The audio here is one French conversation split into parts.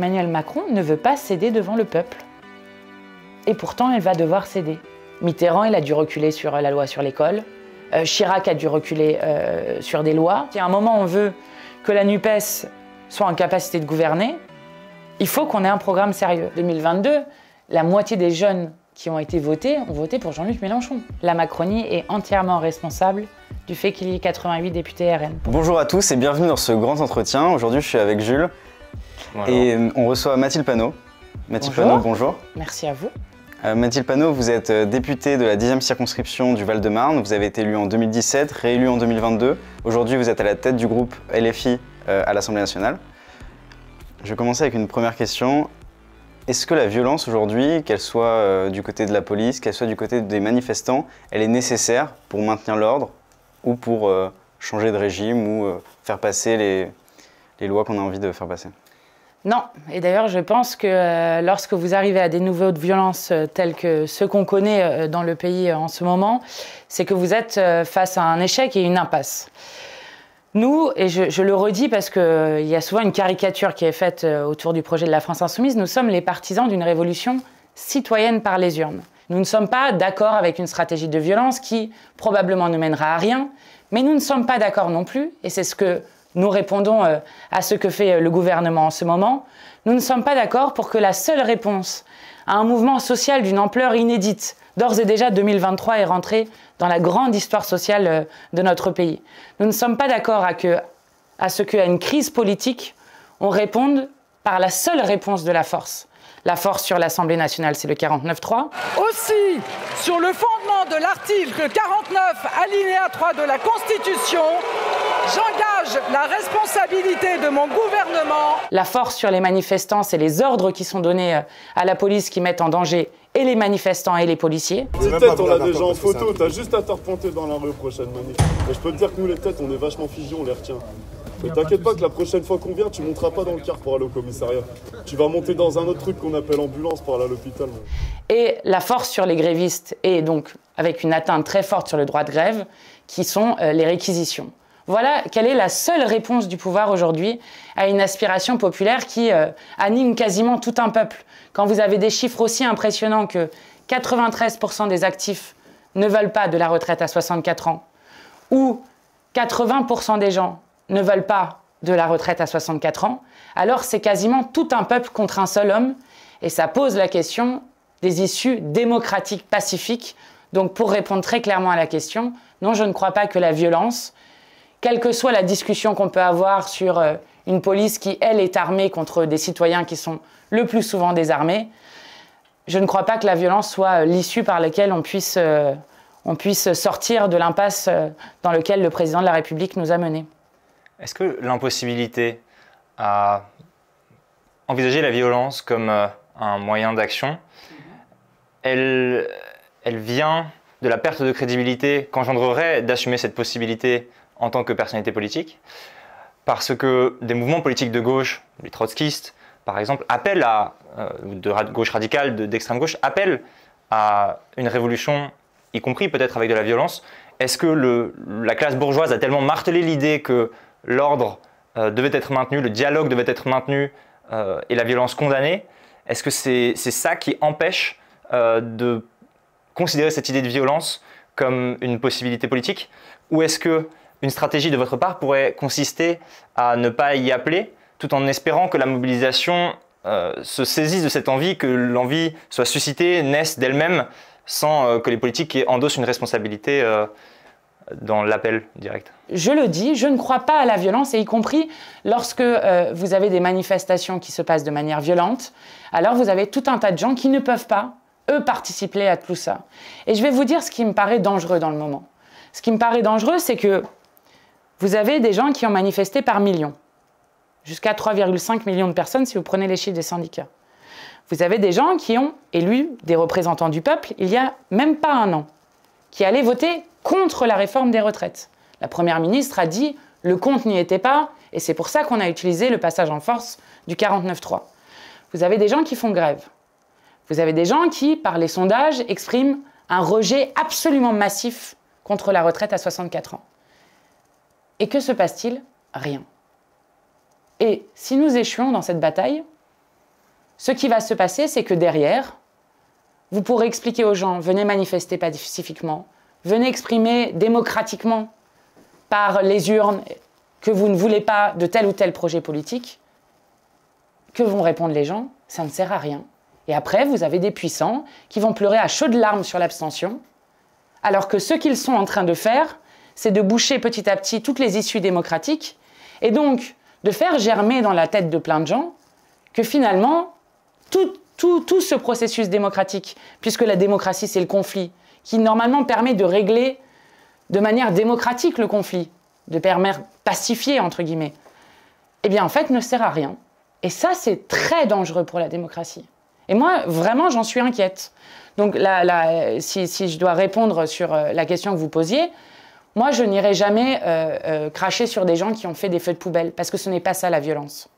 Emmanuel Macron ne veut pas céder devant le peuple. Et pourtant, elle va devoir céder. Mitterrand, il a dû reculer sur la loi sur l'école. Chirac a dû reculer sur des lois. Si à un moment on veut que la NUPES soit en capacité de gouverner, il faut qu'on ait un programme sérieux. 2022, la moitié des jeunes qui ont été votés ont voté pour Jean-Luc Mélenchon. La Macronie est entièrement responsable du fait qu'il y ait 88 députés RN. Bonjour à tous et bienvenue dans ce grand entretien. Aujourd'hui, je suis avec Jules. Bonjour. Et on reçoit Mathilde Panot. Mathilde Panot, bonjour. Merci à vous. Mathilde Panot, vous êtes députée de la 10e circonscription du Val-de-Marne. Vous avez été élue en 2017, réélue en 2022. Aujourd'hui, vous êtes à la tête du groupe LFI à l'Assemblée nationale. Je vais commencer avec une première question. Est-ce que la violence aujourd'hui, qu'elle soit du côté de la police, qu'elle soit du côté des manifestants, elle est nécessaire pour maintenir l'ordre ou pour changer de régime ou faire passer les lois qu'on a envie de faire passer? Non, et d'ailleurs je pense que lorsque vous arrivez à des niveaux de violence tels que ceux qu'on connaît dans le pays en ce moment, c'est que vous êtes face à un échec et une impasse. Nous, et je le redis parce qu'il y a souvent une caricature qui est faite autour du projet de la France Insoumise, nous sommes les partisans d'une révolution citoyenne par les urnes. Nous ne sommes pas d'accord avec une stratégie de violence qui probablement ne mènera à rien, mais nous ne sommes pas d'accord non plus, et c'est ce que nous répondons à ce que fait le gouvernement en ce moment. Nous ne sommes pas d'accord pour que la seule réponse à un mouvement social d'une ampleur inédite, d'ores et déjà 2023 est rentré dans la grande histoire sociale de notre pays. Nous ne sommes pas d'accord à ce qu'à une crise politique, on réponde par la seule réponse de la force. La force sur l'Assemblée nationale, c'est le 49.3. Aussi, sur le fondement de l'article 49, alinéa 3 de la Constitution, j'engage la responsabilité de mon gouvernement. La force sur les manifestants, c'est les ordres qui sont donnés à la police qui mettent en danger et les manifestants et les policiers. Les têtes, on l'a déjà en photo, t'as juste à te repointer dans la rue prochaine manif. Mais je peux te dire que nous, les têtes, on est vachement figés, on les retient. Mais t'inquiète pas que la prochaine fois qu'on vient, tu monteras pas dans le car pour aller au commissariat. Tu vas monter dans un autre truc qu'on appelle ambulance pour aller à l'hôpital. Et la force sur les grévistes est donc avec une atteinte très forte sur le droit de grève, qui sont les réquisitions. Voilà quelle est la seule réponse du pouvoir aujourd'hui à une aspiration populaire qui anime quasiment tout un peuple. Quand vous avez des chiffres aussi impressionnants que 93% des actifs ne veulent pas de la retraite à 64 ans, ou 80% des gens ne veulent pas de la retraite à 64 ans, alors c'est quasiment tout un peuple contre un seul homme, et ça pose la question des issues démocratiques pacifiques. Donc pour répondre très clairement à la question, non, je ne crois pas que la violence, quelle que soit la discussion qu'on peut avoir sur une police qui, elle, est armée contre des citoyens qui sont le plus souvent désarmés, je ne crois pas que la violence soit l'issue par laquelle on puisse sortir de l'impasse dans laquelle le président de la République nous a menés. Est-ce que l'impossibilité à envisager la violence comme un moyen d'action, elle vient de la perte de crédibilité qu'engendrerait d'assumer cette possibilité en tant que personnalité politique? Parce que des mouvements politiques de gauche, les trotskistes par exemple, appellent de gauche radicale, d'extrême gauche, appellent à une révolution, y compris peut-être avec de la violence. Est-ce que la classe bourgeoise a tellement martelé l'idée que l'ordre devait être maintenu, le dialogue devait être maintenu et la violence condamnée? Est-ce que c'est ça qui empêche de considérer cette idée de violence comme une possibilité politique? Ou est-ce qu'une stratégie de votre part pourrait consister à ne pas y appeler, tout en espérant que la mobilisation se saisisse de cette envie, que l'envie soit suscitée, naisse d'elle-même, sans que les politiques endossent une responsabilité dans l'appel direct? Je le dis, je ne crois pas à la violence, et y compris lorsque vous avez des manifestations qui se passent de manière violente, alors vous avez tout un tas de gens qui ne peuvent pas, eux, participer à tout ça. Et je vais vous dire ce qui me paraît dangereux dans le moment. Ce qui me paraît dangereux, c'est que vous avez des gens qui ont manifesté par millions, jusqu'à 3,5 millions de personnes si vous prenez les chiffres des syndicats. Vous avez des gens qui ont élu des représentants du peuple il n'y a même pas un an, qui allaient voter contre la réforme des retraites. La Première ministre a dit « le compte n'y était pas » et c'est pour ça qu'on a utilisé le passage en force du 49.3. Vous avez des gens qui font grève. Vous avez des gens qui, par les sondages, expriment un rejet absolument massif contre la retraite à 64 ans. Et que se passe-t-il? Rien. Et si nous échouons dans cette bataille, ce qui va se passer, c'est que derrière, vous pourrez expliquer aux gens, venez manifester pacifiquement, venez exprimer démocratiquement par les urnes que vous ne voulez pas de tel ou tel projet politique. Que vont répondre les gens? Ça ne sert à rien. Et après, vous avez des puissants qui vont pleurer à chaudes larmes sur l'abstention, alors que ce qu'ils sont en train de faire, c'est de boucher petit à petit toutes les issues démocratiques, et donc de faire germer dans la tête de plein de gens que finalement, tout ce processus démocratique, puisque la démocratie c'est le conflit, qui normalement permet de régler de manière démocratique le conflit, de permettre pacifier entre guillemets, eh bien en fait ne sert à rien. Et ça c'est très dangereux pour la démocratie. Et moi vraiment j'en suis inquiète. Donc si je dois répondre sur la question que vous posiez, moi je n'irai jamais cracher sur des gens qui ont fait des feux de poubelle, parce que ce n'est pas ça la violence.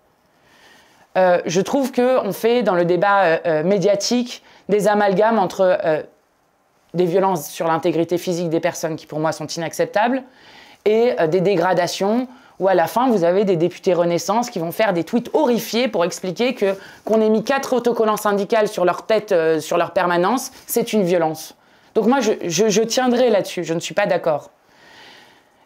Je trouve qu'on fait dans le débat médiatique des amalgames entre des violences sur l'intégrité physique des personnes qui pour moi sont inacceptables et des dégradations où à la fin vous avez des députés Renaissance qui vont faire des tweets horrifiés pour expliquer qu'on ait mis 4 autocollants syndicales sur leur tête, sur leur permanence, c'est une violence. Donc moi je tiendrai là-dessus, je ne suis pas d'accord.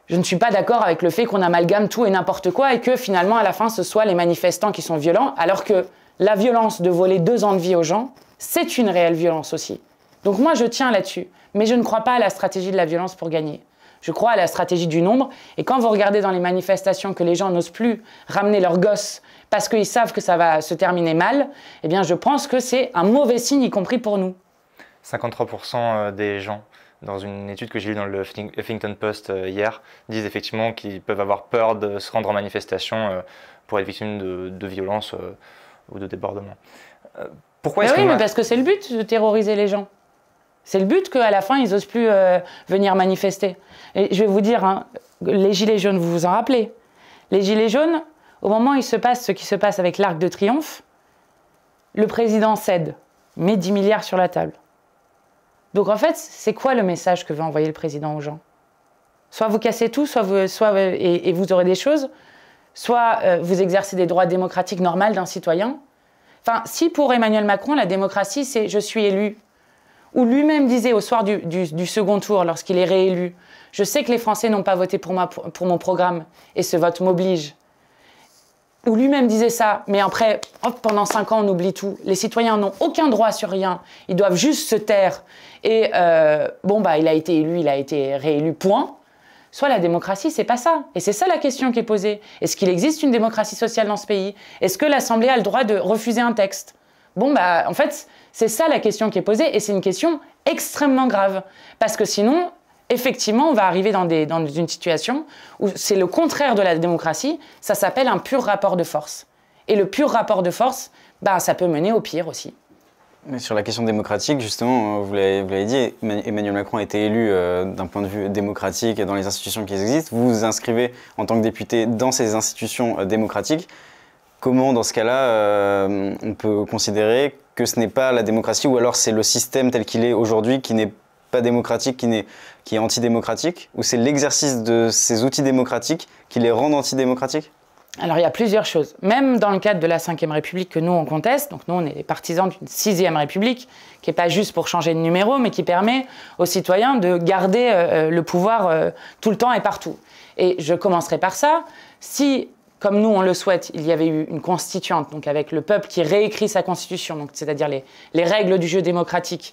Je ne suis pas d'accord avec le fait qu'on amalgame tout et n'importe quoi et que finalement à la fin ce soit les manifestants qui sont violents, alors que la violence de voler 2 ans de vie aux gens, c'est une réelle violence aussi. Donc moi je tiens là-dessus, mais je ne crois pas à la stratégie de la violence pour gagner. Je crois à la stratégie du nombre, et quand vous regardez dans les manifestations que les gens n'osent plus ramener leurs gosses parce qu'ils savent que ça va se terminer mal, eh bien je pense que c'est un mauvais signe, y compris pour nous. 53% des gens, dans une étude que j'ai lue dans le Huffington Post hier, disent effectivement qu'ils peuvent avoir peur de se rendre en manifestation pour être victimes de violences ou de débordements. Pourquoi est-ce oui, mais parce que c'est le but de terroriser les gens. C'est le but qu'à la fin, ils n'osent plus venir manifester. Et je vais vous dire, hein, les Gilets jaunes, vous vous en rappelez? Les Gilets jaunes, au moment où il se passe ce qui se passe avec l'Arc de Triomphe, le président cède, met 10 milliards sur la table. Donc en fait, c'est quoi le message que veut envoyer le président aux gens? Soit vous cassez tout, et vous aurez des choses, soit vous exercez des droits démocratiques normaux d'un citoyen. Enfin, si pour Emmanuel Macron, la démocratie, c'est « je suis élu », ou lui-même disait au soir du second tour, lorsqu'il est réélu, « je sais que les Français n'ont pas voté pour moi, pour mon programme, et ce vote m'oblige », ou lui-même disait ça, mais après, hop, pendant 5 ans, on oublie tout. Les citoyens n'ont aucun droit sur rien, ils doivent juste se taire, et bon, bah, il a été élu, il a été réélu, point. Soit la démocratie, c'est pas ça. Et c'est ça la question qui est posée. Est-ce qu'il existe une démocratie sociale dans ce pays? Est-ce que l'Assemblée a le droit de refuser un texte? Bon, bah, en fait, c'est ça la question qui est posée, et c'est une question extrêmement grave. Parce que sinon, effectivement, on va arriver dans une situation où c'est le contraire de la démocratie, ça s'appelle un pur rapport de force. Et le pur rapport de force, bah, ça peut mener au pire aussi. Mais sur la question démocratique, justement, vous l'avez dit, Emmanuel Macron a été élu d'un point de vue démocratique et dans les institutions qui existent. Vous vous inscrivez en tant que député dans ces institutions démocratiques. Comment, dans ce cas-là, on peut considérer que ce n'est pas la démocratie, ou alors c'est le système tel qu'il est aujourd'hui qui n'est pas démocratique, qui est antidémocratique, ou c'est l'exercice de ces outils démocratiques qui les rendent antidémocratiques? Alors il y a plusieurs choses. Même dans le cadre de la Ve République que nous on conteste, donc nous on est les partisans d'une Sixième République, qui n'est pas juste pour changer de numéro, mais qui permet aux citoyens de garder le pouvoir tout le temps et partout. Et je commencerai par ça. Si, comme nous on le souhaite, il y avait eu une constituante, donc avec le peuple qui réécrit sa constitution, donc c'est-à-dire les règles du jeu démocratique,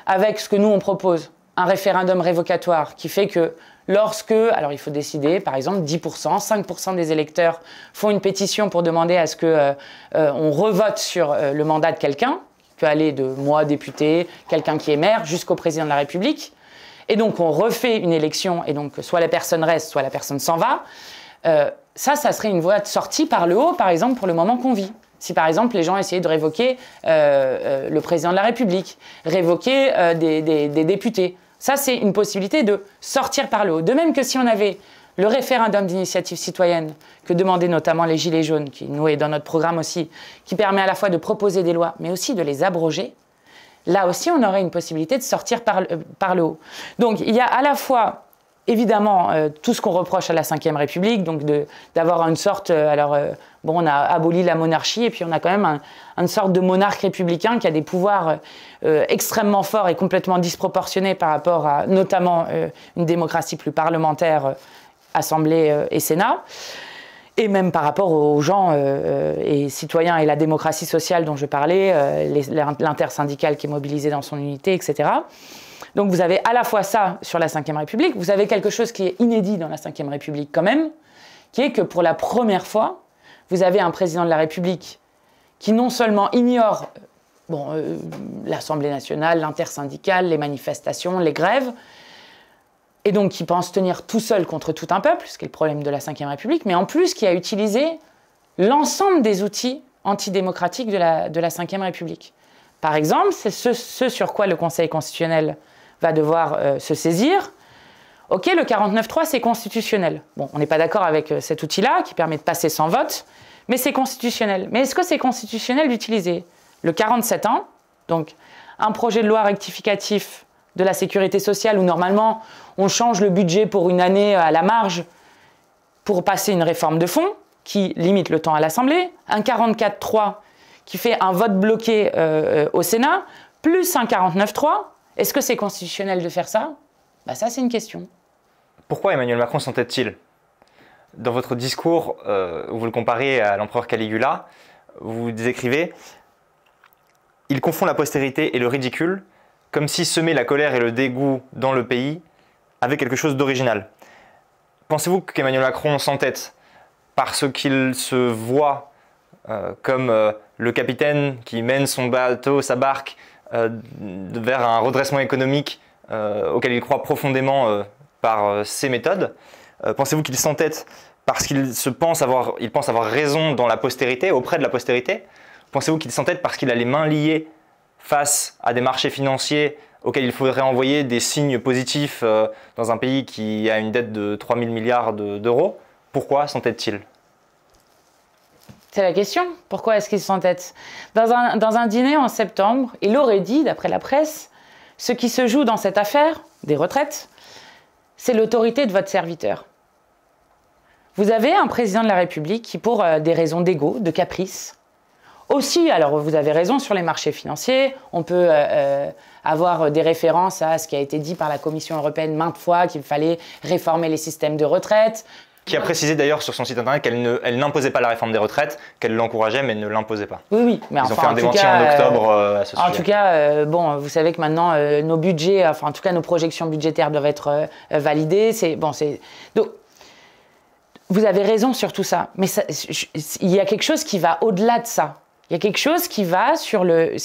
avec ce que nous on propose, un référendum révocatoire qui fait que lorsque, alors il faut décider, par exemple 10%, 5% des électeurs font une pétition pour demander à ce qu'on revote sur le mandat de quelqu'un, qui peut aller de moi, député, quelqu'un qui est maire, jusqu'au président de la République, et donc on refait une élection, et donc soit la personne reste, soit la personne s'en va, ça serait une voie de sortie par le haut, par exemple, pour le moment qu'on vit. Si par exemple les gens essayaient de révoquer le président de la République, révoquer des députés, ça c'est une possibilité de sortir par le haut. De même que si on avait le référendum d'initiative citoyenne que demandaient notamment les Gilets jaunes, qui nous est dans notre programme aussi, qui permet à la fois de proposer des lois, mais aussi de les abroger, là aussi on aurait une possibilité de sortir par le haut. Donc il y a à la fois évidemment, tout ce qu'on reproche à la Ve République, donc d'avoir une sorte... bon, on a aboli la monarchie, et puis on a quand même une sorte de monarque républicain qui a des pouvoirs extrêmement forts et complètement disproportionnés par rapport à, notamment, une démocratie plus parlementaire, Assemblée et Sénat, et même par rapport aux gens et citoyens et la démocratie sociale dont je parlais, l'intersyndicale qui est mobilisée dans son unité, etc. Donc vous avez à la fois ça sur la Ve République, vous avez quelque chose qui est inédit dans la Ve République quand même, qui est que pour la première fois, vous avez un président de la République qui non seulement ignore l'Assemblée nationale, l'intersyndicale, les manifestations, les grèves, et donc qui pense tenir tout seul contre tout un peuple, ce qui est le problème de la Ve République, mais en plus qui a utilisé l'ensemble des outils antidémocratiques de la Ve République. Par exemple, c'est ce sur quoi le Conseil constitutionnel va devoir se saisir. Ok, le 49.3, c'est constitutionnel. Bon, on n'est pas d'accord avec cet outil-là, qui permet de passer sans vote, mais c'est constitutionnel. Mais est-ce que c'est constitutionnel d'utiliser le 47.1, donc un projet de loi rectificatif de la sécurité sociale où normalement on change le budget pour une année à la marge pour passer une réforme de fond qui limite le temps à l'Assemblée, un 44.3 qui fait un vote bloqué au Sénat, plus un 49.3, est-ce que c'est constitutionnel de faire ça? Bah ça, c'est une question. Pourquoi Emmanuel Macron s'entête-t-il? Dans votre discours, où vous le comparez à l'empereur Caligula, vous écrivez « Il confond la postérité et le ridicule, comme si semer la colère et le dégoût dans le pays avait quelque chose d'original. » Pensez-vous qu'Emmanuel Macron s'entête parce qu'il se voit comme le capitaine qui mène son bateau, sa barque, vers un redressement économique auquel il croit profondément par ses méthodes? Pensez-vous qu'il s'entête parce qu'il pense avoir raison dans la postérité, auprès de la postérité? Pensez-vous qu'il s'entête parce qu'il a les mains liées face à des marchés financiers auxquels il faudrait envoyer des signes positifs dans un pays qui a une dette de 3 000 milliards d'euros? Pourquoi s'entête-t-il? C'est la question. Pourquoi est-ce qu'il s'entête? Dans un dîner en septembre, il aurait dit, d'après la presse, ce qui se joue dans cette affaire des retraites, c'est l'autorité de votre serviteur. Vous avez un président de la République qui, pour des raisons d'ego, de caprice, aussi, alors vous avez raison sur les marchés financiers, on peut avoir des références à ce qui a été dit par la Commission européenne maintes fois, qu'il fallait réformer les systèmes de retraite. Qui a précisé d'ailleurs sur son site internet qu'elle n'imposait pas la réforme des retraites, qu'elle l'encourageait mais ne l'imposait pas. Oui, oui. Mais Ils ont fait un démenti en octobre à ce sujet. En tout cas, bon, vous savez que maintenant, nos budgets, enfin en tout cas nos projections budgétaires doivent être validées. Donc, vous avez raison sur tout ça, mais il y a quelque chose qui va au-delà de ça. Il y a quelque chose qui va sur le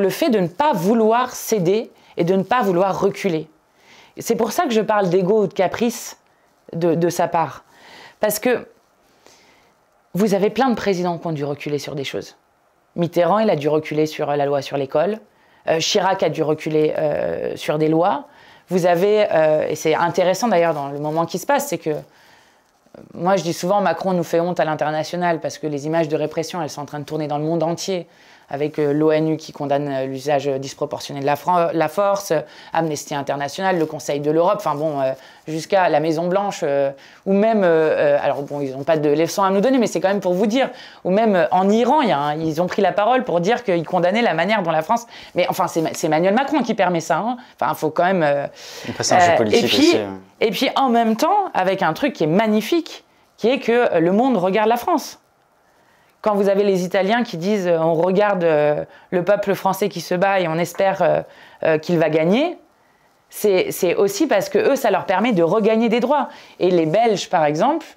fait de ne pas vouloir céder et de ne pas vouloir reculer. C'est pour ça que je parle d'ego ou de caprice de sa part. Parce que vous avez plein de présidents qui ont dû reculer sur des choses. Mitterrand, il a dû reculer sur la loi sur l'école. Chirac a dû reculer sur des lois. Vous avez, et c'est intéressant d'ailleurs dans le moment qui se passe, c'est que moi je dis souvent Macron nous fait honte à l'international parce que les images de répression, elles sont en train de tourner dans le monde entier, avec l'ONU qui condamne l'usage disproportionné de la force, Amnesty International, le Conseil de l'Europe, enfin bon, jusqu'à la Maison-Blanche, ou même, alors bon, ils n'ont pas de leçons à nous donner, mais c'est quand même pour vous dire, ou même en Iran, ils ont pris la parole pour dire qu'ils condamnaient la manière dont la France... Mais enfin, c'est Emmanuel Macron qui permet ça, hein. Enfin, il faut quand même... Après, c'est un jeu politique aussi. Et puis, en même temps, avec un truc qui est magnifique, qui est que le monde regarde la France. Quand vous avez les Italiens qui disent « on regarde le peuple français qui se bat et on espère qu'il va gagner », c'est aussi parce que eux, ça leur permet de regagner des droits. Et les Belges, par exemple,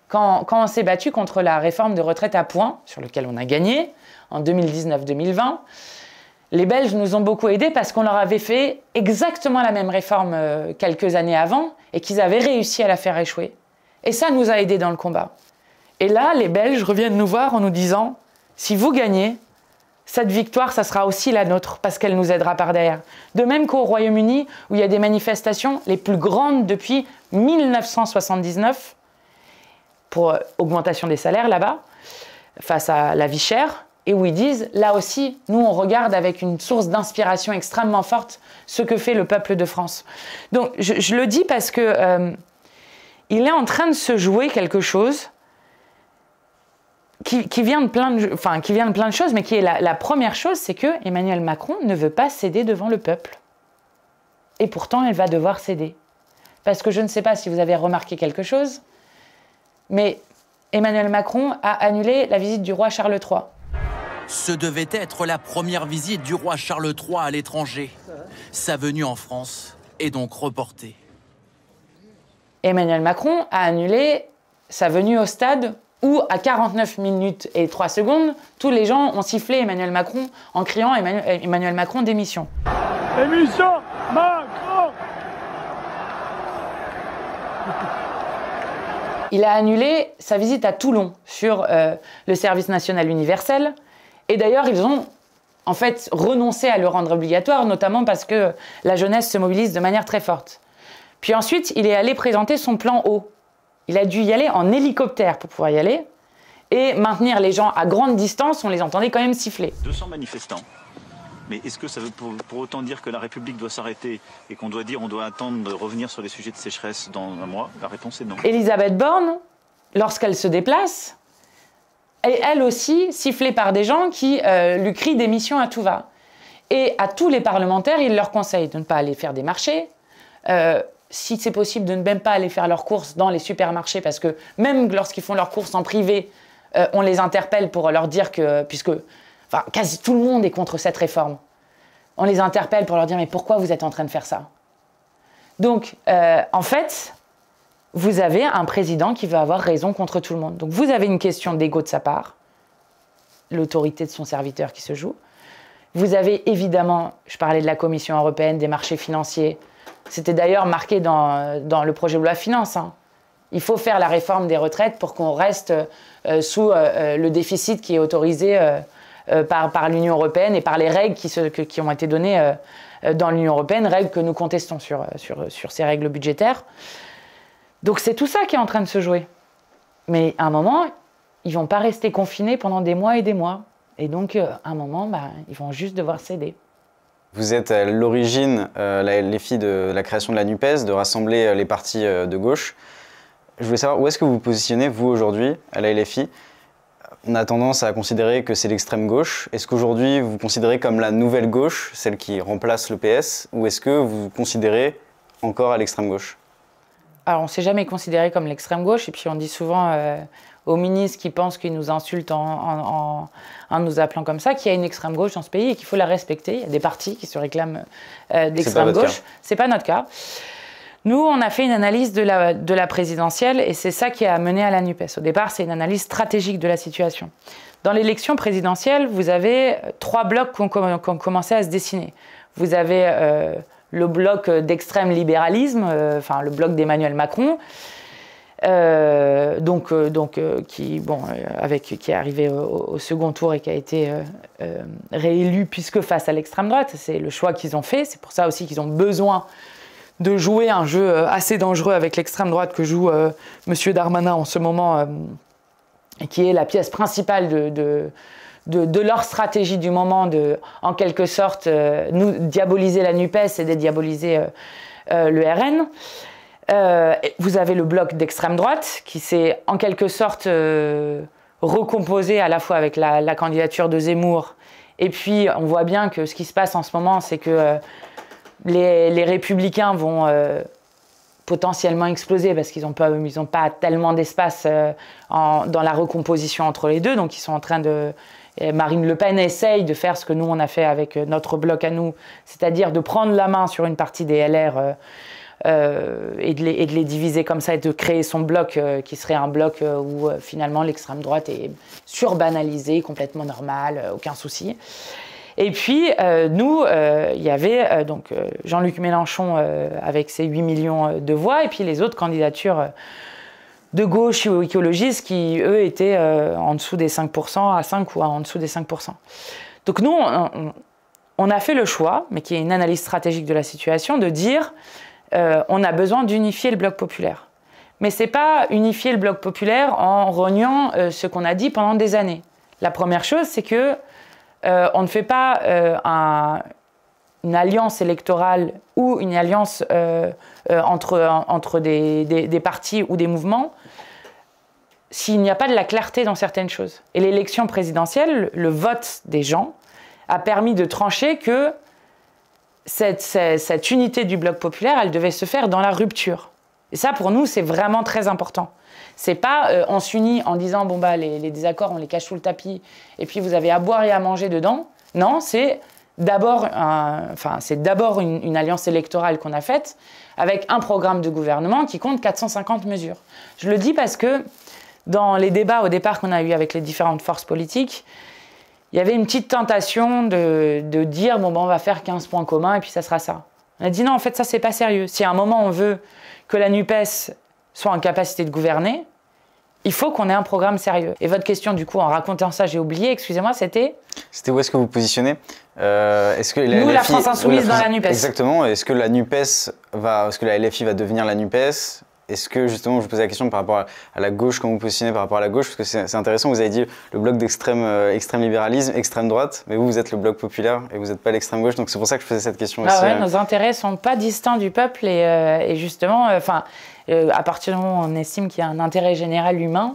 quand on s'est battu contre la réforme de retraite à points, sur laquelle on a gagné, en 2019-2020, les Belges nous ont beaucoup aidés parce qu'on leur avait fait exactement la même réforme quelques années avant et qu'ils avaient réussi à la faire échouer. Et ça nous a aidés dans le combat. Et là, les Belges reviennent nous voir en nous disant « si vous gagnez, cette victoire, ça sera aussi la nôtre, parce qu'elle nous aidera par derrière. » De même qu'au Royaume-Uni, où il y a des manifestations les plus grandes depuis 1979, pour augmentation des salaires là-bas, face à la vie chère, et où ils disent, là aussi, nous on regarde avec une source d'inspiration extrêmement forte ce que fait le peuple de France. Donc je le dis parce que il est en train de se jouer quelque chose qui vient de plein de choses, mais qui est la première chose, c'est que Emmanuel Macron ne veut pas céder devant le peuple. Et pourtant, elle va devoir céder. Parce que je ne sais pas si vous avez remarqué quelque chose, mais Emmanuel Macron a annulé la visite du roi Charles III. Ce devait être la première visite du roi Charles III à l'étranger. Sa venue en France est donc reportée. Emmanuel Macron a annulé sa venue au stade où, à 49 minutes et 3 secondes, tous les gens ont sifflé Emmanuel Macron en criant Emmanuel Macron démission. Démission Macron. Il a annulé sa visite à Toulon sur le service national universel. Et d'ailleurs, ils ont en fait renoncé à le rendre obligatoire, notamment parce que la jeunesse se mobilise de manière très forte. Puis ensuite, il est allé présenter son plan eau. Il a dû y aller en hélicoptère pour pouvoir y aller. Et maintenir les gens à grande distance, on les entendait quand même siffler. 200 manifestants. Mais est-ce que ça veut pour autant dire que la République doit s'arrêter et qu'on doit dire on doit attendre de revenir sur les sujets de sécheresse dans un mois? La réponse est non. Elisabeth Borne, lorsqu'elle se déplace, est elle aussi sifflée par des gens qui lui crient démission à tout va. Et à tous les parlementaires, il leur conseille de ne pas aller faire des marchés, si c'est possible de ne même pas aller faire leurs courses dans les supermarchés, parce que même lorsqu'ils font leurs courses en privé, on les interpelle pour leur dire que, puisque quasi tout le monde est contre cette réforme, on les interpelle pour leur dire mais pourquoi vous êtes en train de faire ça? Donc, en fait, vous avez un président qui veut avoir raison contre tout le monde. Donc vous avez une question d'ego de sa part, l'autorité de son serviteur qui se joue. Vous avez évidemment, je parlais de la Commission européenne, des marchés financiers. C'était d'ailleurs marqué dans le projet de loi finances. Hein. Il faut faire la réforme des retraites pour qu'on reste sous le déficit qui est autorisé par l'Union européenne et par les règles qui ont été données dans l'Union européenne, règles que nous contestons sur ces règles budgétaires. Donc c'est tout ça qui est en train de se jouer. Mais à un moment, ils ne vont pas rester confinés pendant des mois et des mois. Et donc, à un moment, ils vont juste devoir céder. Vous êtes à l'origine, les filles de la création de la NUPES, de rassembler les partis de gauche. Je voulais savoir où est-ce que vous vous positionnez, vous, aujourd'hui, à la LFI. On a tendance à considérer que c'est l'extrême gauche. Est-ce qu'aujourd'hui, vous vous considérez comme la nouvelle gauche, celle qui remplace le PS, ou est-ce que vous vous considérez encore à l'extrême gauche? Alors, on ne s'est jamais considéré comme l'extrême gauche, et puis on dit souvent aux ministres qui pensent qu'ils nous insultent en nous appelant comme ça, qu'il y a une extrême gauche dans ce pays et qu'il faut la respecter. Il y a des partis qui se réclament d'extrême gauche. C'est pas notre cas. Nous, on a fait une analyse de la présidentielle et c'est ça qui a mené à la NUPES. Au départ, c'est une analyse stratégique de la situation. Dans l'élection présidentielle, vous avez 3 blocs qui ont commencé à se dessiner. Vous avez le bloc d'extrême libéralisme, le bloc d'Emmanuel Macron, qui est arrivé au second tour et qui a été réélu puisque face à l'extrême droite. C'est le choix qu'ils ont fait. C'est pour ça aussi qu'ils ont besoin de jouer un jeu assez dangereux avec l'extrême droite que joue M. Darmanin en ce moment, et qui est la pièce principale de leur stratégie du moment, en quelque sorte, nous diaboliser la NUPES et dédiaboliser le RN. Vous avez le bloc d'extrême droite qui s'est en quelque sorte recomposé à la fois avec la candidature de Zemmour, et puis on voit bien que ce qui se passe en ce moment, c'est que les Républicains vont potentiellement exploser parce qu'ils n'ont pas tellement d'espace dans la recomposition entre les deux, donc ils sont en train de... Marine Le Pen essaye de faire ce que nous on a fait avec notre bloc à nous, c'est-à-dire de prendre la main sur une partie des LR et de les diviser comme ça et de créer son bloc qui serait un bloc où finalement l'extrême droite est surbanalisée, complètement normale, aucun souci. Et puis nous, il y avait Jean-Luc Mélenchon avec ses 8 millions de voix et puis les autres candidatures de gauche ou écologistes qui, eux, étaient en dessous des 5%, à 5 ou en dessous des 5%. Donc nous, on a fait le choix, mais qui est une analyse stratégique de la situation, de dire on a besoin d'unifier le bloc populaire. Mais ce n'est pas unifier le bloc populaire en rognant ce qu'on a dit pendant des années. La première chose, c'est que on ne fait pas une alliance électorale ou une alliance entre des partis ou des mouvements s'il n'y a pas de la clarté dans certaines choses. Et l'élection présidentielle, le vote des gens, a permis de trancher que cette unité du bloc populaire, elle devait se faire dans la rupture. Et ça, pour nous, c'est vraiment très important. C'est pas on s'unit en disant bon bah les désaccords, on les cache sous le tapis et puis vous avez à boire et à manger dedans. Non, c'est d'abord une alliance électorale qu'on a faite avec un programme de gouvernement qui compte 450 mesures. Je le dis parce que dans les débats au départ qu'on a eu avec les différentes forces politiques, il y avait une petite tentation de dire bon, on va faire 15 points communs et puis ça sera ça. On a dit non, en fait, ça, c'est pas sérieux. Si à un moment on veut que la NUPES soit en capacité de gouverner, il faut qu'on ait un programme sérieux. Et votre question, du coup, en racontant ça, j'ai oublié, excusez-moi, c'était où est-ce que vous positionnez est-ce que Nous, la France Insoumise dans la NUPES. Exactement. Est-ce que la LFI va devenir la NUPES? Est-ce que, justement, je vous posais la question par rapport à la gauche, comment vous positionnez par rapport à la gauche? Parce que c'est intéressant, vous avez dit le bloc d'extrême libéralisme, extrême droite, mais vous êtes le bloc populaire et vous n'êtes pas l'extrême gauche, donc c'est pour ça que je faisais cette question aussi. Ouais, nos intérêts ne sont pas distants du peuple et justement, à partir du moment où on estime qu'il y a un intérêt général humain,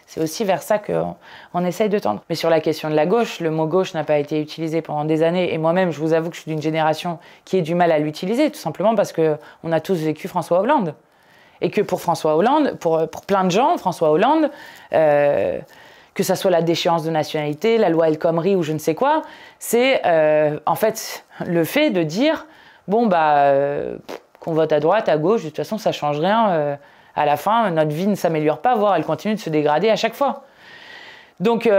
c'est aussi vers ça qu'on essaye de tendre. Mais sur la question de la gauche, le mot gauche n'a pas été utilisé pendant des années, et moi-même, je vous avoue que je suis d'une génération qui a du mal à l'utiliser, tout simplement parce qu'on a tous vécu François Hollande. Et que pour François Hollande, pour plein de gens, François Hollande, que ça soit la déchéance de nationalité, la loi El Khomri ou je ne sais quoi, c'est en fait le fait de dire bon qu'on vote à droite, à gauche, de toute façon ça change rien. À la fin, notre vie ne s'améliore pas, voire elle continue de se dégrader à chaque fois. Donc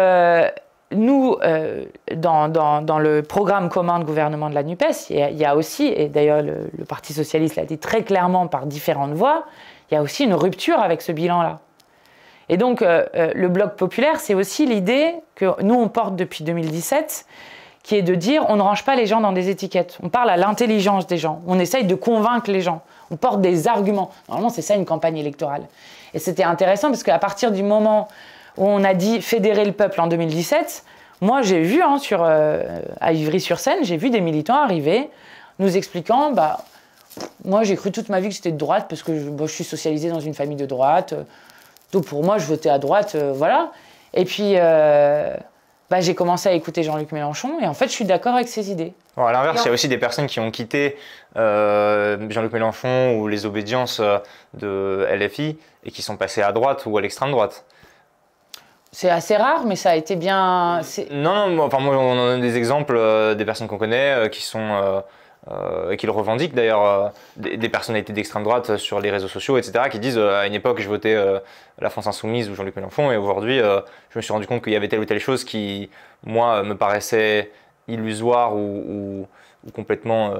nous, dans le programme commun de gouvernement de la NUPES, il y a aussi, et d'ailleurs le Parti Socialiste l'a dit très clairement par différentes voix, il y a aussi une rupture avec ce bilan-là. Et donc, le bloc populaire, c'est aussi l'idée que nous, on porte depuis 2017, qui est de dire on ne range pas les gens dans des étiquettes. On parle à l'intelligence des gens. On essaye de convaincre les gens. On porte des arguments. Normalement, c'est ça une campagne électorale. Et c'était intéressant parce qu'à partir du moment où on a dit fédérer le peuple en 2017, moi, j'ai vu à Ivry-sur-Seine, j'ai vu des militants arriver nous expliquant moi, j'ai cru toute ma vie que j'étais de droite parce que je suis socialisée dans une famille de droite. Donc, pour moi, je votais à droite, voilà. Et puis, j'ai commencé à écouter Jean-Luc Mélenchon et en fait, je suis d'accord avec ses idées. Bon, à l'inverse, il y a aussi des personnes qui ont quitté Jean-Luc Mélenchon ou les obédiences de LFI et qui sont passées à droite ou à l'extrême droite. C'est assez rare, mais ça a été bien... Non, moi, on a des exemples des personnes qu'on connaît qui sont... et qui le revendiquent d'ailleurs, des personnalités d'extrême droite sur les réseaux sociaux, etc., qui disent à une époque je votais la France Insoumise ou Jean-Luc Mélenchon et aujourd'hui je me suis rendu compte qu'il y avait telle ou telle chose qui, moi, me paraissait illusoire ou complètement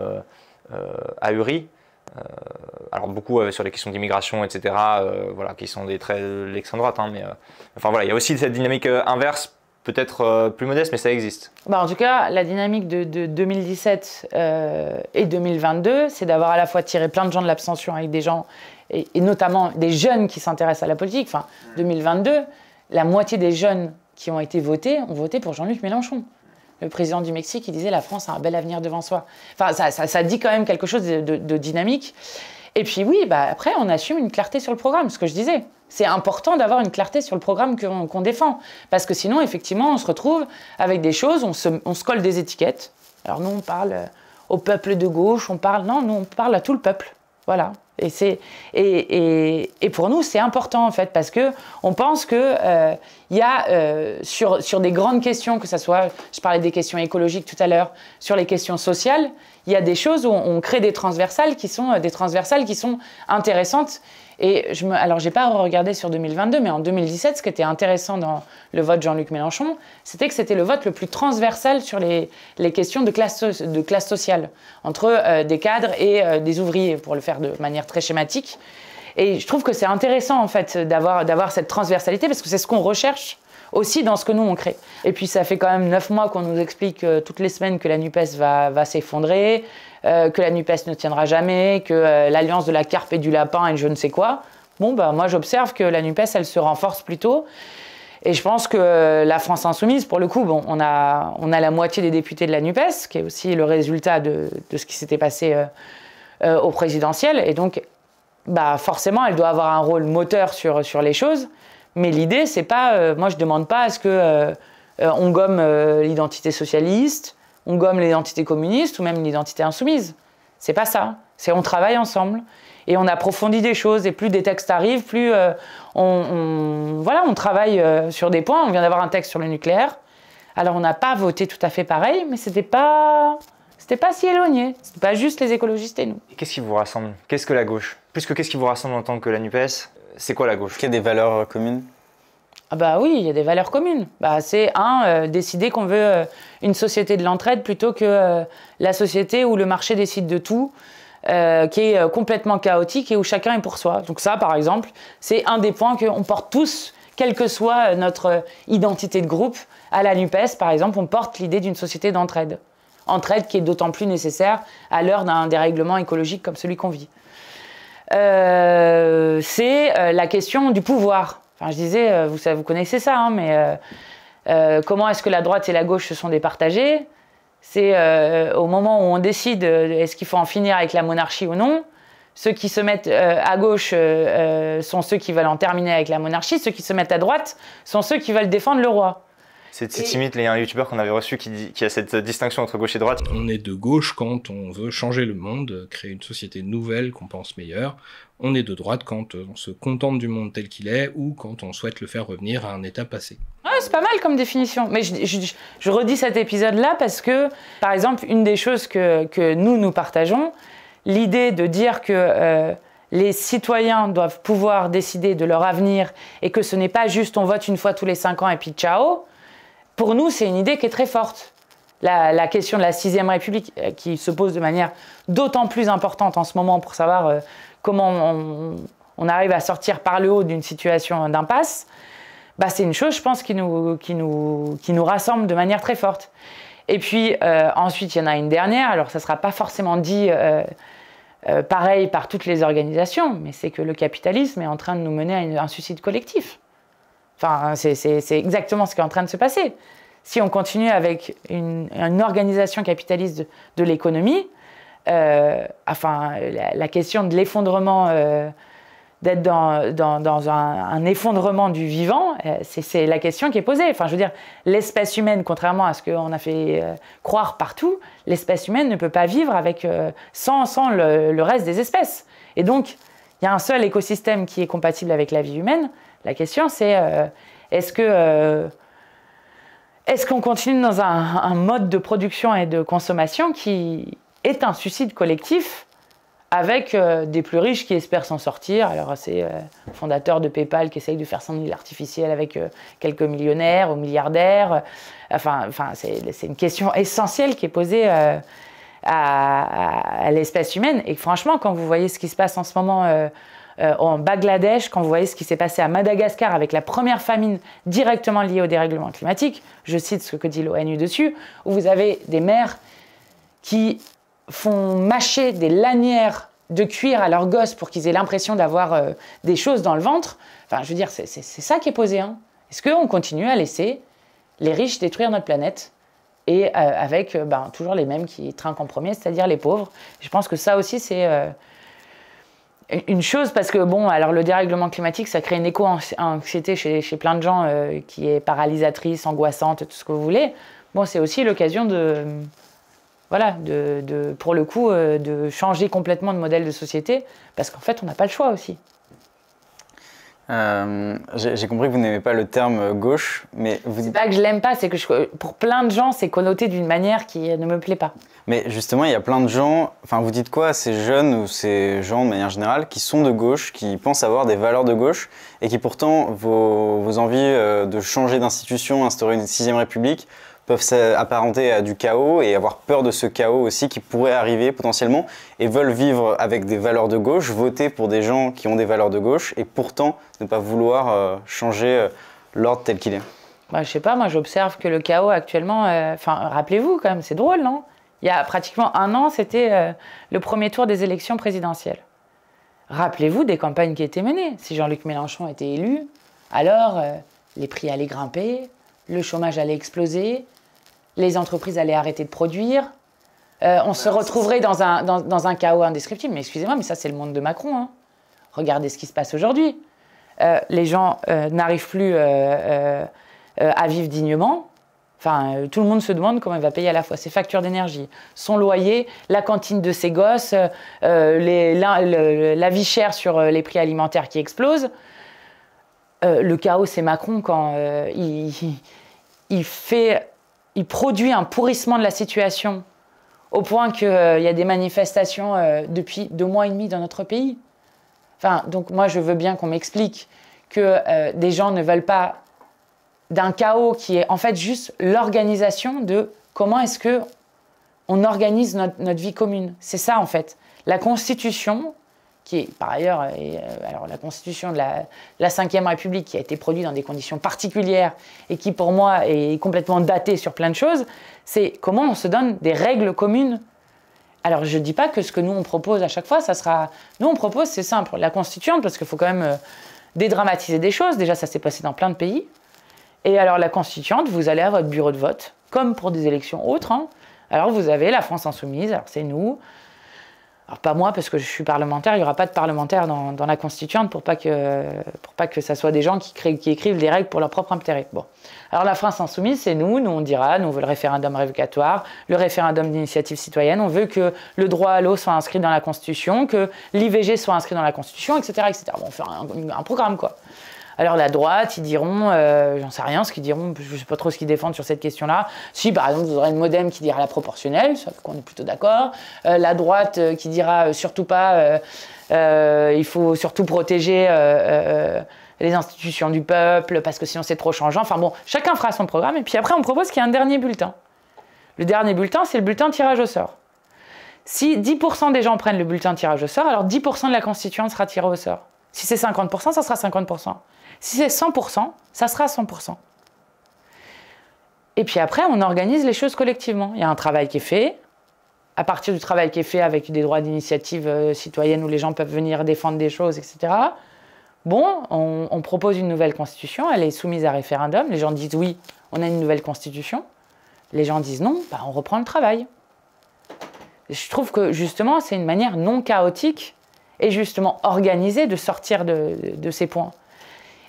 ahuri. Alors beaucoup sur les questions d'immigration, etc., qui sont des traits de l'extrême droite, mais il y a aussi cette dynamique inverse, peut-être plus modeste, mais ça existe. En tout cas, la dynamique de 2017 et 2022, c'est d'avoir à la fois tiré plein de gens de l'abstention avec des gens, et notamment des jeunes qui s'intéressent à la politique. 2022, la moitié des jeunes qui ont été votés ont voté pour Jean-Luc Mélenchon. Le président du Mexique, il disait « la France a un bel avenir devant soi ». Ça dit quand même quelque chose de dynamique. Et puis oui, après, on assume une clarté sur le programme, ce que je disais. C'est important d'avoir une clarté sur le programme qu'on défend. Parce que sinon, effectivement, on se retrouve avec des choses, on se colle des étiquettes. Alors nous, on parle au peuple de gauche, nous, on parle à tout le peuple. Voilà. Et pour nous, c'est important, en fait, parce qu'on pense qu'il y a, sur des grandes questions, que ce soit, je parlais des questions écologiques tout à l'heure, sur les questions sociales, il y a des choses où on crée des transversales qui sont intéressantes. Et alors, je n'ai pas regardé sur 2022, mais en 2017, ce qui était intéressant dans le vote Jean-Luc Mélenchon, c'était que c'était le vote le plus transversal sur les questions de classe sociale, entre des cadres et des ouvriers, pour le faire de manière très schématique. Et je trouve que c'est intéressant, en fait, d'avoir cette transversalité, parce que c'est ce qu'on recherche aussi dans ce que nous, on crée. Et puis, ça fait quand même 9 mois qu'on nous explique toutes les semaines que la NUPES va s'effondrer, que la NUPES ne tiendra jamais, que l'alliance de la carpe et du lapin et je ne sais quoi. Moi, j'observe que la NUPES, elle se renforce plutôt. Et je pense que la France insoumise, pour le coup, bon, on a la moitié des députés de la NUPES, qui est aussi le résultat de ce qui s'était passé au présidentiel. Et donc, bah, forcément, elle doit avoir un rôle moteur sur les choses. Mais l'idée, c'est pas... moi, je demande pas à ce qu'on gomme l'identité socialiste, on gomme l'identité communiste ou même l'identité insoumise. C'est pas ça. C'est on travaille ensemble et on approfondit des choses. Et plus des textes arrivent, plus on travaille sur des points. On vient d'avoir un texte sur le nucléaire. Alors, on n'a pas voté tout à fait pareil, mais c'était pas si éloigné. C'était pas juste les écologistes et nous. Et qu'est-ce qui vous rassemble? Qu'est-ce que la gauche? Plus que qu'est-ce qui vous rassemble en tant que la NUPES, c'est quoi la gauche? Est-ce qu'il y a des valeurs communes? Ah bah oui, il y a des valeurs communes. Bah, c'est décider qu'on veut une société de l'entraide plutôt que la société où le marché décide de tout, qui est complètement chaotique et où chacun est pour soi. Donc ça, par exemple, c'est un des points qu'on porte tous, quelle que soit notre identité de groupe. À la NUPES, par exemple, on porte l'idée d'une société d'entraide. Entraide qui est d'autant plus nécessaire à l'heure d'un dérèglement écologique comme celui qu'on vit. C'est la question du pouvoir. Enfin, je disais, vous connaissez ça, hein, mais comment est-ce que la droite et la gauche se sont départagées? C'est au moment où on décide est-ce qu'il faut en finir avec la monarchie ou non. Ceux qui se mettent à gauche sont ceux qui veulent en terminer avec la monarchie. Ceux qui se mettent à droite sont ceux qui veulent défendre le roi. C'est Timit, un youtubeur qu'on avait reçu qui a cette distinction entre gauche et droite. On est de gauche quand on veut changer le monde, créer une société nouvelle qu'on pense meilleure. On est de droite quand on se contente du monde tel qu'il est ou quand on souhaite le faire revenir à un état passé. Ouais, c'est pas mal comme définition. Mais je redis cet épisode-là parce que, par exemple, une des choses que nous partageons, l'idée de dire que les citoyens doivent pouvoir décider de leur avenir et que ce n'est pas juste on vote une fois tous les 5 ans et puis ciao. Pour nous, c'est une idée qui est très forte. La question de la 6e République, qui se pose de manière d'autant plus importante en ce moment pour savoir comment on arrive à sortir par le haut d'une situation d'impasse, bah, c'est une chose, je pense, qui nous rassemble de manière très forte. Et puis, ensuite, il y en a une dernière. Alors, ça ne sera pas forcément dit pareil par toutes les organisations, mais c'est que le capitalisme est en train de nous mener à un suicide collectif. Enfin, c'est exactement ce qui est en train de se passer. Si on continue avec une organisation capitaliste de l'économie, la question de l'effondrement, d'être dans un effondrement du vivant, c'est la question qui est posée. Enfin, je veux dire, l'espèce humaine, contrairement à ce qu'on a fait croire partout, l'espèce humaine ne peut pas vivre sans le reste des espèces. Et donc, il y a un seul écosystème qui est compatible avec la vie humaine. La question, c'est est-ce qu'on continue dans un mode de production et de consommation qui est un suicide collectif avec des plus riches qui espèrent s'en sortir. Alors, c'est le fondateur de PayPal qui essaye de faire son île artificielle avec quelques millionnaires ou milliardaires. Enfin, c'est une question essentielle qui est posée à l'espèce humaine. Et franchement, quand vous voyez ce qui se passe en ce moment en Bangladesh, quand vous voyez ce qui s'est passé à Madagascar avec la première famine directement liée au dérèglement climatique, je cite ce que dit l'ONU dessus, où vous avez des mères qui font mâcher des lanières de cuir à leurs gosses pour qu'ils aient l'impression d'avoir des choses dans le ventre. Enfin, je veux dire, c'est ça qui est posé. Hein. Est-ce qu'on continue à laisser les riches détruire notre planète et avec toujours les mêmes qui trinquent en premier, c'est-à-dire les pauvres? Je pense que ça aussi, c'est une chose, parce que alors le dérèglement climatique, ça crée une éco-anxiété chez plein de gens qui est paralysatrice, angoissante, tout ce que vous voulez. Bon, c'est aussi l'occasion pour le coup, de changer complètement de modèle de société, parce qu'en fait, on n'a pas le choix aussi. J'ai compris que vous n'aimez pas le terme gauche, mais vous... C'est pas que je l'aime pas, c'est que pour plein de gens, c'est connoté d'une manière qui ne me plaît pas. Mais justement, il y a plein de gens, enfin vous dites quoi à ces jeunes ou ces gens de manière générale qui sont de gauche, qui pensent avoir des valeurs de gauche et qui pourtant vos envies de changer d'institution, instaurer une 6e République peuvent s'apparenter à du chaos et avoir peur de ce chaos aussi qui pourrait arriver potentiellement et veulent vivre avec des valeurs de gauche, voter pour des gens qui ont des valeurs de gauche et pourtant ne pas vouloir changer l'ordre tel qu'il est. Je sais pas, moi j'observe que le chaos actuellement, rappelez-vous quand même, c'est drôle, non? Il y a pratiquement 1 an, c'était le premier tour des élections présidentielles. Rappelez-vous des campagnes qui étaient menées. Si Jean-Luc Mélenchon était élu, alors les prix allaient grimper, le chômage allait exploser, les entreprises allaient arrêter de produire, on se retrouverait dans un chaos indescriptible. Mais excusez-moi, mais ça c'est le monde de Macron, hein. Regardez ce qui se passe aujourd'hui. Les gens n'arrivent plus à vivre dignement. Enfin, tout le monde se demande comment il va payer à la fois ses factures d'énergie, son loyer, la cantine de ses gosses, la vie chère sur les prix alimentaires qui explosent. Le chaos, c'est Macron quand il produit un pourrissement de la situation au point qu'il y a des manifestations depuis 2 mois et demi dans notre pays. Enfin, donc moi, je veux bien qu'on m'explique que des gens ne veulent pas d'un chaos qui est en fait juste l'organisation de comment est-ce qu'on organise notre vie commune. C'est ça, en fait. La Constitution, qui est par ailleurs, alors la Constitution de la Ve République, qui a été produite dans des conditions particulières et qui, pour moi, est complètement datée sur plein de choses, c'est comment on se donne des règles communes. Alors, je ne dis pas que ce que nous, on propose à chaque fois, ça sera... Nous, on propose, c'est simple, la Constituante, parce qu'il faut quand même dédramatiser des choses. Déjà, ça s'est passé dans plein de pays. Et alors, la Constituante, vous allez à votre bureau de vote, comme pour des élections autres, hein. Alors, vous avez la France Insoumise, alors c'est nous. Alors, pas moi, parce que je suis parlementaire, il n'y aura pas de parlementaire dans la Constituante pour pas que ça soit des gens qui écrivent des règles pour leur propre intérêt. Bon. Alors, la France Insoumise, c'est nous. Nous, on dira, nous, on veut le référendum révocatoire, le référendum d'initiative citoyenne. On veut que le droit à l'eau soit inscrit dans la Constitution, que l'IVG soit inscrit dans la Constitution, etc., etc. Bon, on fait un programme, quoi. Alors la droite, ils diront, j'en sais rien, ce qu'ils diront, je ne sais pas trop ce qu'ils défendent sur cette question-là. Si par exemple vous aurez une MoDem qui dira la proportionnelle, ça fait qu'on est plutôt d'accord. La droite qui dira surtout pas, il faut surtout protéger les institutions du peuple parce que sinon c'est trop changeant. Enfin bon, chacun fera son programme et puis après on propose qu'il y ait un dernier bulletin. Le dernier bulletin, c'est le bulletin tirage au sort. Si 10% des gens prennent le bulletin tirage au sort, alors 10% de la constituante sera tirée au sort. Si c'est 50%, ça sera 50%. Si c'est 100%, ça sera 100%. Et puis après, on organise les choses collectivement. Il y a un travail qui est fait. À partir du travail qui est fait avec des droits d'initiative citoyenne où les gens peuvent venir défendre des choses, etc. Bon, on propose une nouvelle constitution. Elle est soumise à référendum. Les gens disent oui, on a une nouvelle constitution. Les gens disent non, bah, on reprend le travail. Je trouve que justement, c'est une manière non chaotique et justement organisée de sortir de ces points.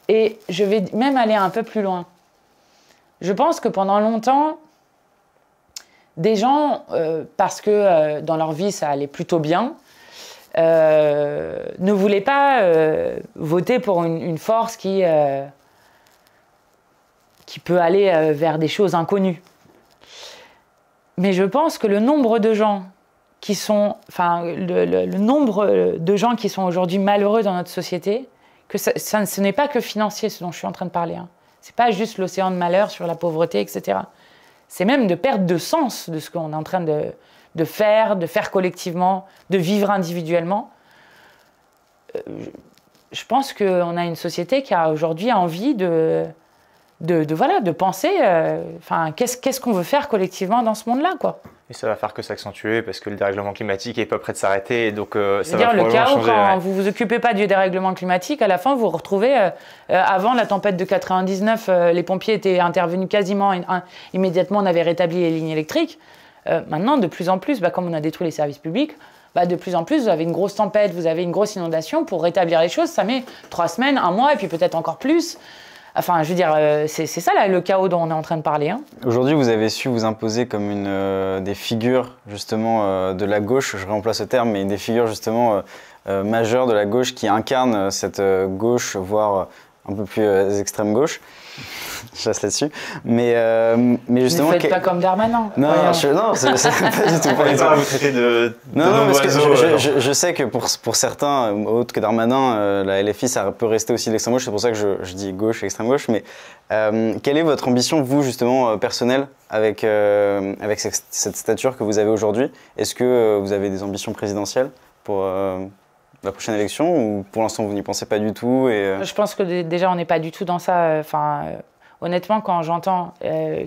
Et je vais même aller un peu plus loin. Je pense que pendant longtemps, des gens, parce que dans leur vie ça allait plutôt bien, ne voulaient pas voter pour une force qui peut aller vers des choses inconnues. Mais je pense que le nombre de gens qui sont, enfin, le nombre de gens qui sont aujourd'hui malheureux dans notre société, que ce n'est pas que financier, ce dont je suis en train de parler. Hein. Ce n'est pas juste l'océan de malheur sur la pauvreté, etc. C'est même de perte de sens de ce qu'on est en train de faire collectivement, de vivre individuellement. Je pense qu'on a une société qui a aujourd'hui envie de penser qu'est-ce qu'on veut faire collectivement dans ce monde-là, quoi. Et ça va faire que s'accentuer parce que le dérèglement climatique n'est pas prêt de s'arrêter. Donc ça va probablement changer. Le chaos, quand vous vous occupez pas du dérèglement climatique, à la fin, vous vous retrouvez... avant la tempête de 99, les pompiers étaient intervenus quasiment immédiatement, on avait rétabli les lignes électriques. Maintenant, de plus en plus, comme on a détruit les services publics, de plus en plus, vous avez une grosse tempête, vous avez une grosse inondation. Pour rétablir les choses, ça met 3 semaines, 1 mois, et puis peut-être encore plus. Enfin, je veux dire, c'est ça là, le chaos dont on est en train de parler. Hein. Aujourd'hui, vous avez su vous imposer comme des figures justement de la gauche, je réemplace ce terme, mais des figures justement majeures de la gauche qui incarnent cette gauche, voire un peu plus extrême gauche. Je reste là-dessus. Mais justement... Ne faites pas comme Darmanin. Non, c'est pas du tout. Pas vous traiter de non, parce que je sais que pour certains, autres que Darmanin, la LFI, ça peut rester aussi de l'extrême gauche. C'est pour ça que je dis gauche et extrême gauche. Mais quelle est votre ambition, vous, justement, personnelle, avec cette stature que vous avez aujourd'hui? Est-ce que vous avez des ambitions présidentielles pour... la prochaine élection, ou pour l'instant vous n'y pensez pas du tout Je pense que déjà on n'est pas du tout dans ça. Honnêtement, quand j'entends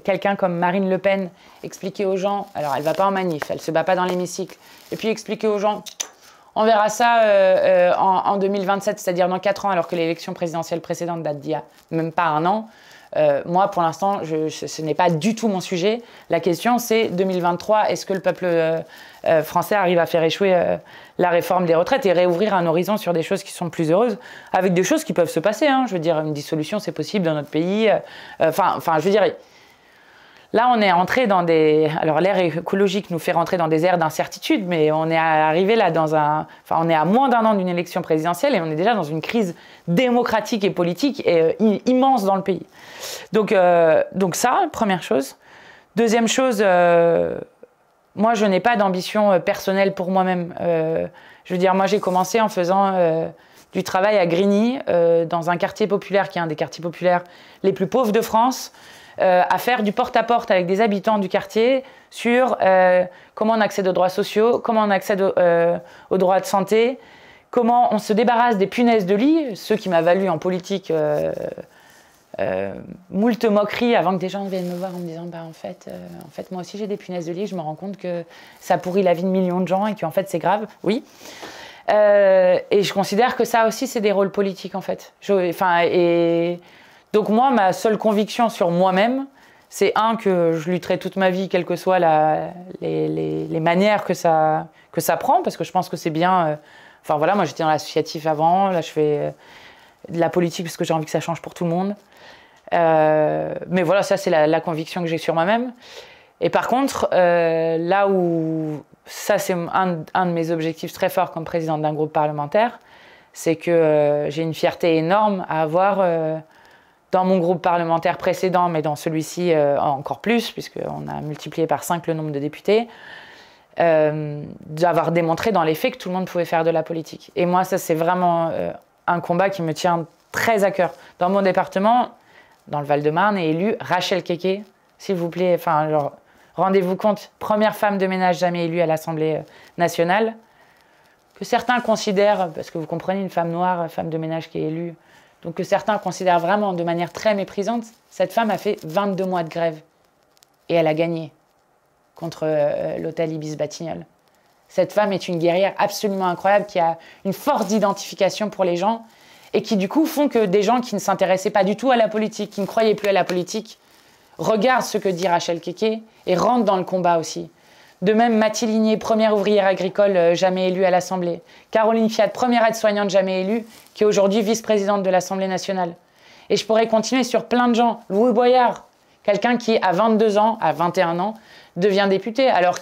quelqu'un comme Marine Le Pen expliquer aux gens, alors elle ne va pas en manif, elle ne se bat pas dans l'hémicycle, et puis expliquer aux gens, on verra ça en 2027, c'est-à-dire dans 4 ans, alors que l'élection présidentielle précédente date d'il y a même pas 1 an, Moi, pour l'instant, ce n'est pas du tout mon sujet. La question, c'est 2023, est-ce que le peuple français arrive à faire échouer la réforme des retraites et réouvrir un horizon sur des choses qui sont plus heureuses, avec des choses qui peuvent se passer, hein. Je veux dire, une dissolution, c'est possible dans notre pays. Enfin, je veux dire... Là, on est entré dans des... Alors, l'ère écologique nous fait rentrer dans des aires d'incertitude, mais on est arrivé là dans un... Enfin, on est à moins d'1 an d'une élection présidentielle et on est déjà dans une crise démocratique et politique immense dans le pays. Donc ça, première chose. Deuxième chose, moi, je n'ai pas d'ambition personnelle pour moi-même. Je veux dire, moi, j'ai commencé en faisant du travail à Grigny, dans un quartier populaire qui est un des quartiers populaires les plus pauvres de France, à faire du porte-à-porte avec des habitants du quartier sur comment on accède aux droits sociaux, comment on accède aux droits de santé, comment on se débarrasse des punaises de lit, ce qui m'a valu en politique moult moqueries avant que des gens viennent me voir en me disant en fait moi aussi j'ai des punaises de lit, je me rends compte que ça pourrit la vie de millions de gens et qu'en fait c'est grave, oui. Et je considère que ça aussi c'est des rôles politiques en fait. Donc moi, ma seule conviction sur moi-même, c'est que je lutterai toute ma vie, quelles que soient les manières que ça prend, parce que je pense que c'est bien... Enfin voilà, moi j'étais dans l'associatif avant, là je fais de la politique parce que j'ai envie que ça change pour tout le monde. Mais voilà, ça c'est la conviction que j'ai sur moi-même. Et par contre, là où... Ça c'est un de mes objectifs très forts comme présidente d'un groupe parlementaire, c'est que j'ai une fierté énorme à avoir... dans mon groupe parlementaire précédent, mais dans celui-ci encore plus, puisqu'on a multiplié par 5 le nombre de députés, d'avoir démontré dans les faits que tout le monde pouvait faire de la politique. Et moi, ça, c'est vraiment un combat qui me tient très à cœur. Dans mon département, dans le Val-de-Marne, est élue Rachel Keke, s'il vous plaît. Enfin, rendez-vous compte, première femme de ménage jamais élue à l'Assemblée nationale, que certains considèrent, parce que vous comprenez, une femme noire, femme de ménage qui est élue, donc que certains considèrent vraiment de manière très méprisante, cette femme a fait 22 mois de grève. Et elle a gagné contre l'hôtel Ibis-Batignolles. Cette femme est une guerrière absolument incroyable qui a une force d'identification pour les gens et qui du coup font que des gens qui ne s'intéressaient pas du tout à la politique, qui ne croyaient plus à la politique, regardent ce que dit Rachel Keke et rentrent dans le combat aussi. De même, Mathilde Ligné, première ouvrière agricole jamais élue à l'Assemblée. Caroline Fiat, première aide-soignante jamais élue, qui est aujourd'hui vice-présidente de l'Assemblée nationale. Et je pourrais continuer sur plein de gens. Louis Boyard, quelqu'un qui, à 22 ans, à 21 ans, devient député, alors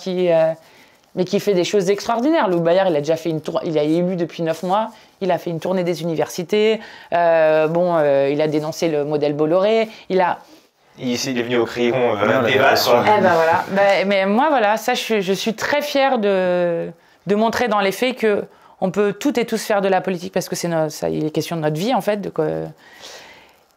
mais qui fait des choses extraordinaires. Louis Boyard, il a déjà fait il est élu depuis 9 mois, il a fait une tournée des universités, il a dénoncé le modèle Bolloré, il est venu au Crayon débattre. Voilà. Mais moi, voilà, ça, je suis très fière de montrer dans les faits qu'on peut toutes et tous faire de la politique parce que il est question de notre vie, en fait.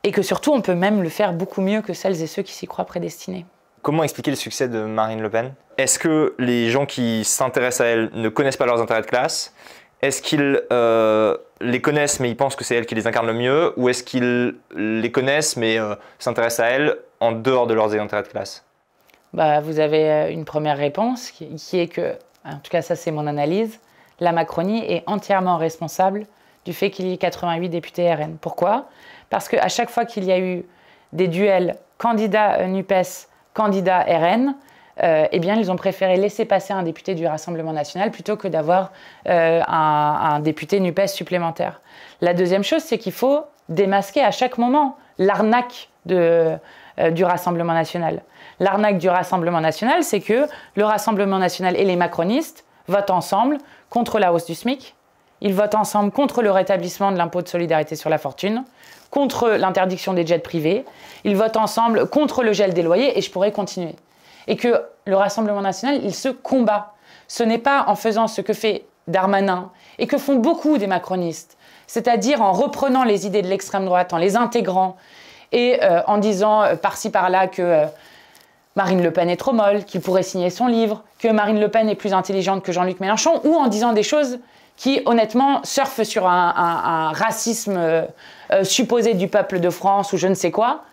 Et que surtout, on peut même le faire beaucoup mieux que celles et ceux qui s'y croient prédestinés. Comment expliquer le succès de Marine Le Pen? Est-ce que les gens qui s'intéressent à elle ne connaissent pas leurs intérêts de classe? Est-ce qu'ils les connaissent mais ils pensent que c'est elle qui les incarne le mieux? Ou est-ce qu'ils les connaissent mais s'intéressent à elle en dehors de leurs intérêts de classe? Vous avez une première réponse qui est que, en tout cas ça c'est mon analyse, la Macronie est entièrement responsable du fait qu'il y ait 88 députés RN. Pourquoi? Parce qu'à chaque fois qu'il y a eu des duels candidat NUPES, candidat RN, ils ont préféré laisser passer un député du Rassemblement national plutôt que d'avoir un député NUPES supplémentaire. La deuxième chose, c'est qu'il faut démasquer à chaque moment l'arnaque du Rassemblement national. L'arnaque du Rassemblement national, c'est que le Rassemblement national et les macronistes votent ensemble contre la hausse du SMIC, ils votent ensemble contre le rétablissement de l'impôt de solidarité sur la fortune, contre l'interdiction des jets privés, ils votent ensemble contre le gel des loyers, et je pourrais continuer. Et que le Rassemblement national, il se combat. Ce n'est pas en faisant ce que fait Darmanin, et que font beaucoup des macronistes, c'est-à-dire en reprenant les idées de l'extrême droite, en les intégrant, et en disant par-ci par-là que Marine Le Pen est trop molle, qu'il pourrait signer son livre, que Marine Le Pen est plus intelligente que Jean-Luc Mélenchon, ou en disant des choses qui, honnêtement, surfent sur un racisme supposé du peuple de France ou je ne sais quoi.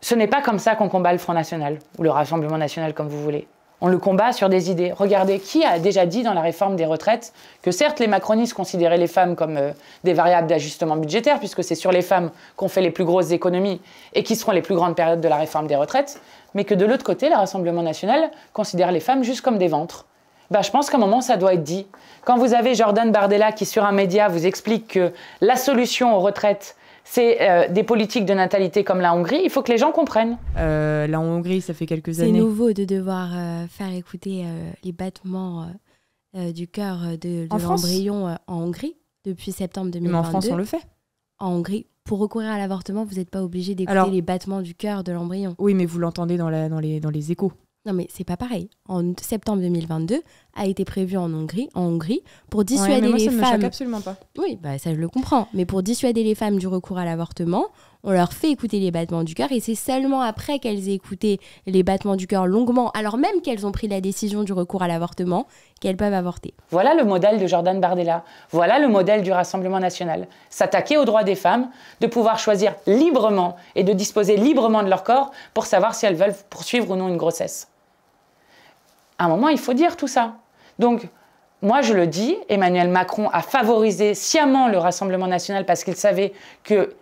Ce n'est pas comme ça qu'on combat le Front National, ou le Rassemblement National, comme vous voulez. On le combat sur des idées. Regardez, qui a déjà dit dans la réforme des retraites que certes les macronistes considéraient les femmes comme des variables d'ajustement budgétaire, puisque c'est sur les femmes qu'on fait les plus grosses économies et qui seront les plus grandes périodes de la réforme des retraites, mais que de l'autre côté, le Rassemblement national considère les femmes juste comme des ventres. Ben, je pense qu'à un moment, ça doit être dit. Quand vous avez Jordan Bardella qui, sur un média, vous explique que la solution aux retraites, c'est des politiques de natalité comme la Hongrie, il faut que les gens comprennent. La Hongrie, ça fait quelques années. C'est nouveau de devoir faire écouter les battements du cœur de l'embryon en Hongrie depuis septembre 2022. Mais en France, on le fait. En Hongrie, pour recourir à l'avortement, vous n'êtes pas obligé d'écouter les battements du cœur de l'embryon. Oui, mais vous l'entendez dans les échos. Non, mais c'est pas pareil. En septembre 2022, a été prévu en Hongrie pour dissuader mais moi, les ça femmes. Ne me choque absolument pas. Oui, bah, ça je le comprends. Mais pour dissuader les femmes du recours à l'avortement, on leur fait écouter les battements du cœur et c'est seulement après qu'elles aient écouté les battements du cœur longuement, alors même qu'elles ont pris la décision du recours à l'avortement, qu'elles peuvent avorter. Voilà le modèle de Jordan Bardella. Voilà le modèle du Rassemblement national. S'attaquer aux droits des femmes, de pouvoir choisir librement et de disposer librement de leur corps pour savoir si elles veulent poursuivre ou non une grossesse. À un moment, il faut dire tout ça. Donc, moi, je le dis, Emmanuel Macron a favorisé sciemment le Rassemblement national parce qu'il savait que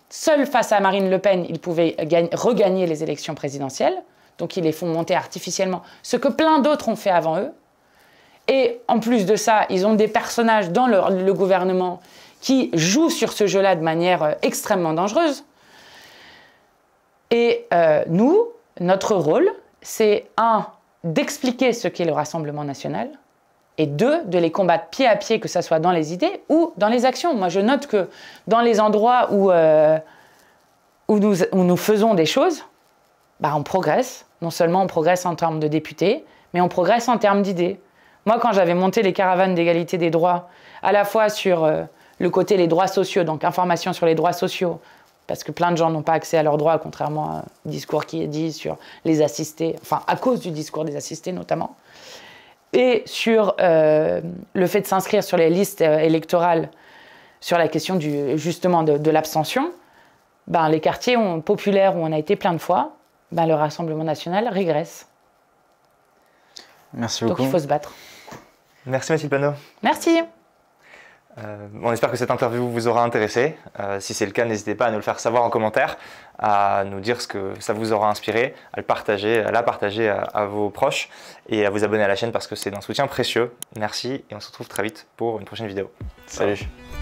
seul face à Marine Le Pen, il pouvait regagner les élections présidentielles. Donc, ils les font monter artificiellement, ce que plein d'autres ont fait avant eux. Et en plus de ça, ils ont des personnages dans le gouvernement qui jouent sur ce jeu-là de manière extrêmement dangereuse. Et nous, notre rôle, c'est d'expliquer ce qu'est le Rassemblement national, et 2, de les combattre pied à pied, que ce soit dans les idées ou dans les actions. Moi, je note que dans les endroits où nous faisons des choses, bah, on progresse. Non seulement on progresse en termes de députés, mais on progresse en termes d'idées. Moi, quand j'avais monté les caravanes d'égalité des droits, à la fois sur le côté les droits sociaux, donc information sur les droits sociaux, parce que plein de gens n'ont pas accès à leurs droits, contrairement à un discours qui est dit sur les assistés, enfin à cause du discours des assistés notamment, et sur le fait de s'inscrire sur les listes électorales, sur la question justement de l'abstention, ben, les quartiers populaires où on a été plein de fois, ben, le Rassemblement national régresse. Merci beaucoup. Donc il faut se battre. Merci Mathilde Panot. Merci. On espère que cette interview vous aura intéressé. Si c'est le cas, n'hésitez pas à nous le faire savoir en commentaire, à nous dire ce que ça vous aura inspiré, à la partager à vos proches et à vous abonner à la chaîne parce que c'est d'un soutien précieux. Merci et on se retrouve très vite pour une prochaine vidéo. Salut. Ciao.